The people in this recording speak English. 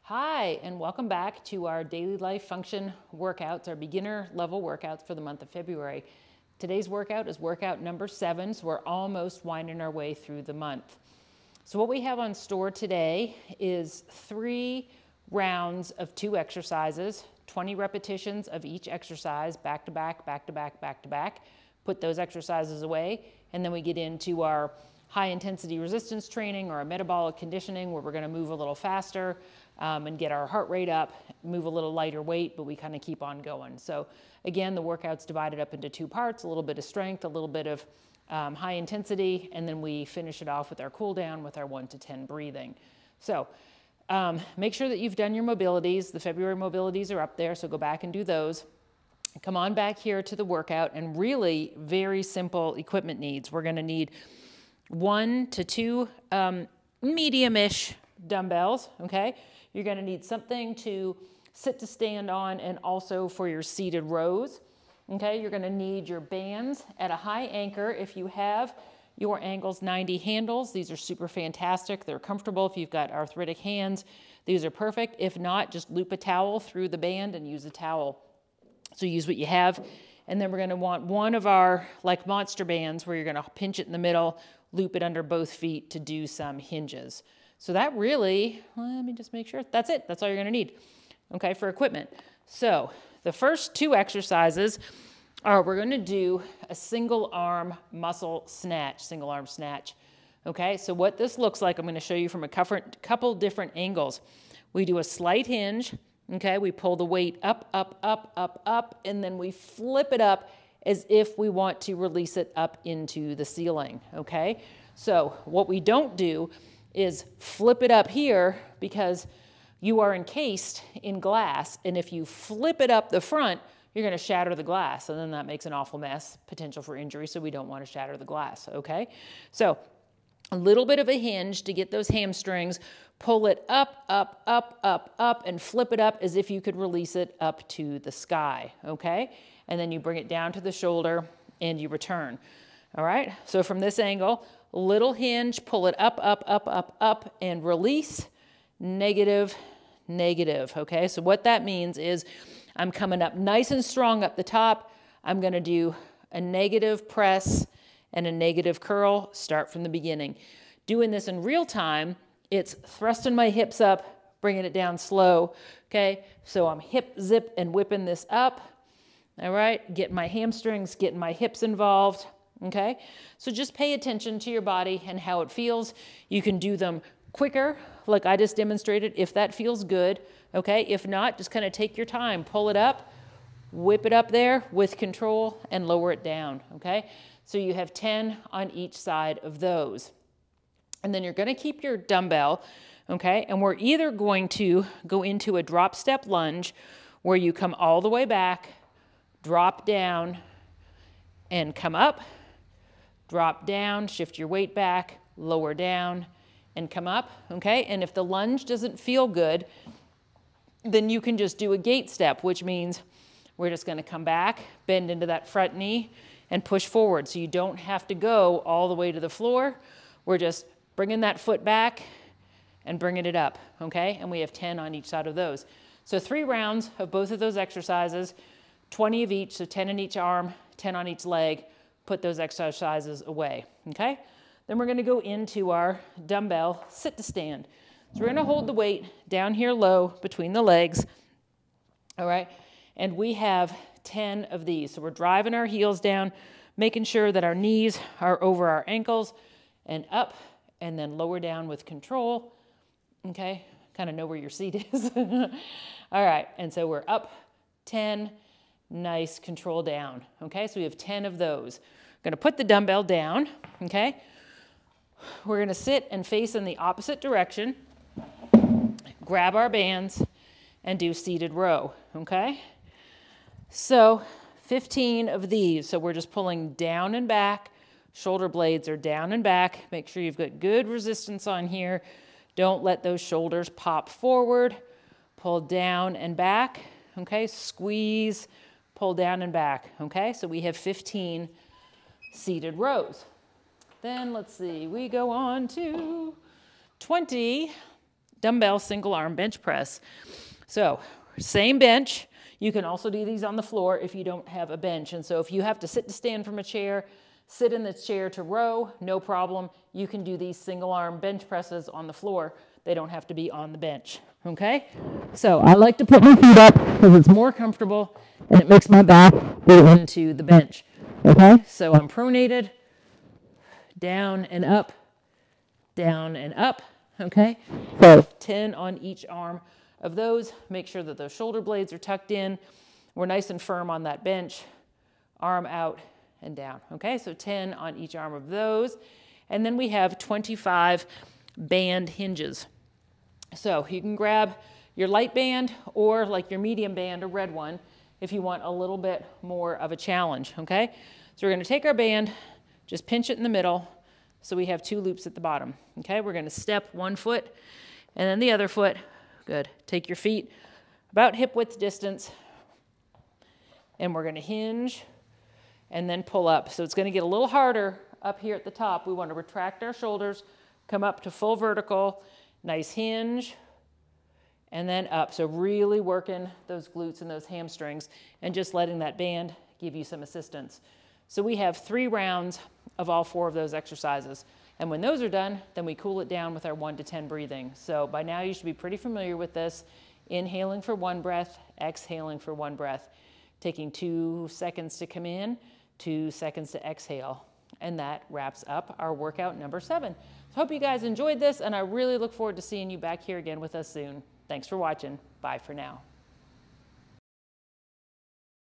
Hi, and welcome back to our daily life function workouts, our beginner level workouts for the month of February. Today's workout is workout number 7, so we're almost winding our way through the month. So what we have on store today is 3 rounds of 2 exercises, 20 repetitions of each exercise, back to back, back to back, back to back. Put those exercises away, and then we get into our high intensity resistance training or our metabolic conditioning where we're going to move a little faster and get our heart rate up, move a little lighter weight, but we kind of keep on going. So again, the workout's divided up into 2 parts, a little bit of strength, a little bit of high intensity, and then we finish it off with our cool down with our 1 to 10 breathing. So make sure that you've done your mobilities. The February mobilities are up there, so go back and do those. Come on back here to the workout, and really very simple equipment needs. We're going to need 1 to 2 medium-ish dumbbells, okay? You're going to need something to sit to stand on and also for your seated rows, okay? You're going to need your bands at a high anchor. If you have your Angles 90 handles, these are super fantastic. They're comfortable. If you've got arthritic hands, these are perfect. If not, just loop a towel through the band and use a towel. So use what you have. And then we're going to want one of our like monster bands where you're going to pinch it in the middle, loop it under both feet to do some hinges. So that really, let me just make sure, that's it. That's all you're going to need, okay, for equipment. So the first 2 exercises are we're going to do a single arm muscle snatch, single arm snatch, okay? So what this looks like, I'm going to show you from a couple different angles. We do a slight hinge, okay? We pull the weight up, up, up, up, up, and then we flip it up as if we want to release it up into the ceiling, okay? So what we don't do is flip it up here because you are encased in glass, and if you flip it up the front, you're going to shatter the glass, and then that makes an awful mess, potential for injury, so we don't want to shatter the glass, okay? So a little bit of a hinge to get those hamstrings, pull it up, up, up, up, up, and flip it up as if you could release it up to the sky, okay? And then you bring it down to the shoulder and you return, all right? So from this angle, little hinge, pull it up, up, up, up, up, and release, negative, negative, okay? So what that means is I'm coming up nice and strong up the top. I'm gonna do a negative press and a negative curl, start from the beginning. Doing this in real time, it's thrusting my hips up, bringing it down slow, okay? So I'm hip, zip, and whipping this up, all right? Getting my hamstrings, getting my hips involved, okay? So just pay attention to your body and how it feels. You can do them quicker, like I just demonstrated, if that feels good, okay? If not, just kind of take your time, pull it up, whip it up there with control, and lower it down, okay? So you have 10 on each side of those. And then you're gonna keep your dumbbell, okay? And we're either going to go into a drop step lunge where you come all the way back, drop down, and come up, drop down, shift your weight back, lower down, and come up, okay? And if the lunge doesn't feel good, then you can just do a gait step, which means we're just gonna come back, bend into that front knee, and push forward. So you don't have to go all the way to the floor. We're just bringing that foot back and bringing it up, okay? And we have 10 on each side of those. So 3 rounds of both of those exercises, 20 of each, so 10 in each arm, 10 on each leg. Put those exercises away, okay? Then we're gonna go into our dumbbell sit to stand. So we're gonna hold the weight down here low between the legs, all right? And we have 10 of these. So we're driving our heels down, making sure that our knees are over our ankles and up, and then lower down with control, okay? Kind of know where your seat is. All right, and so we're up 10, nice control down, okay? So we have 10 of those. We're gonna put the dumbbell down, okay? We're gonna sit and face in the opposite direction, grab our bands, and do seated row, okay? So 15 of these. So we're just pulling down and back, shoulder blades are down and back. Make sure you've got good resistance on here. Don't let those shoulders pop forward. Pull down and back, okay? Squeeze, pull down and back, okay? So we have 15 seated rows. Then let's see, we go on to 20 dumbbell single arm bench press. So same bench. You can also do these on the floor if you don't have a bench. And so if you have to sit to stand from a chair, sit in the chair to row, no problem. You can do these single arm bench presses on the floor. They don't have to be on the bench, okay? So I like to put my feet up because it's more comfortable and it makes my back go into the bench, okay? So I'm pronated, down and up, okay? So 10 on each arm of those. Make sure that those shoulder blades are tucked in. We're nice and firm on that bench, arm out and down, okay? So 10 on each arm of those. And then we have 25 band hinges. So you can grab your light band or like your medium band, a red one, if you want a little bit more of a challenge, okay? So we're gonna take our band, just pinch it in the middle, so we have 2 loops at the bottom, okay? We're gonna step one foot and then the other foot. Good. Take your feet about hip width distance and we're gonna hinge and then pull up. So it's gonna get a little harder up here at the top. We wanna retract our shoulders, come up to full vertical, nice hinge, and then up. So really working those glutes and those hamstrings and just letting that band give you some assistance. So we have 3 rounds of all 4 of those exercises. And when those are done, then we cool it down with our 1 to 10 breathing. So by now you should be pretty familiar with this. Inhaling for 1 breath, exhaling for 1 breath. Taking 2 seconds to come in, 2 seconds to exhale. And that wraps up our workout number 7. So hope you guys enjoyed this, and I really look forward to seeing you back here again with us soon. Thanks for watching. Bye for now.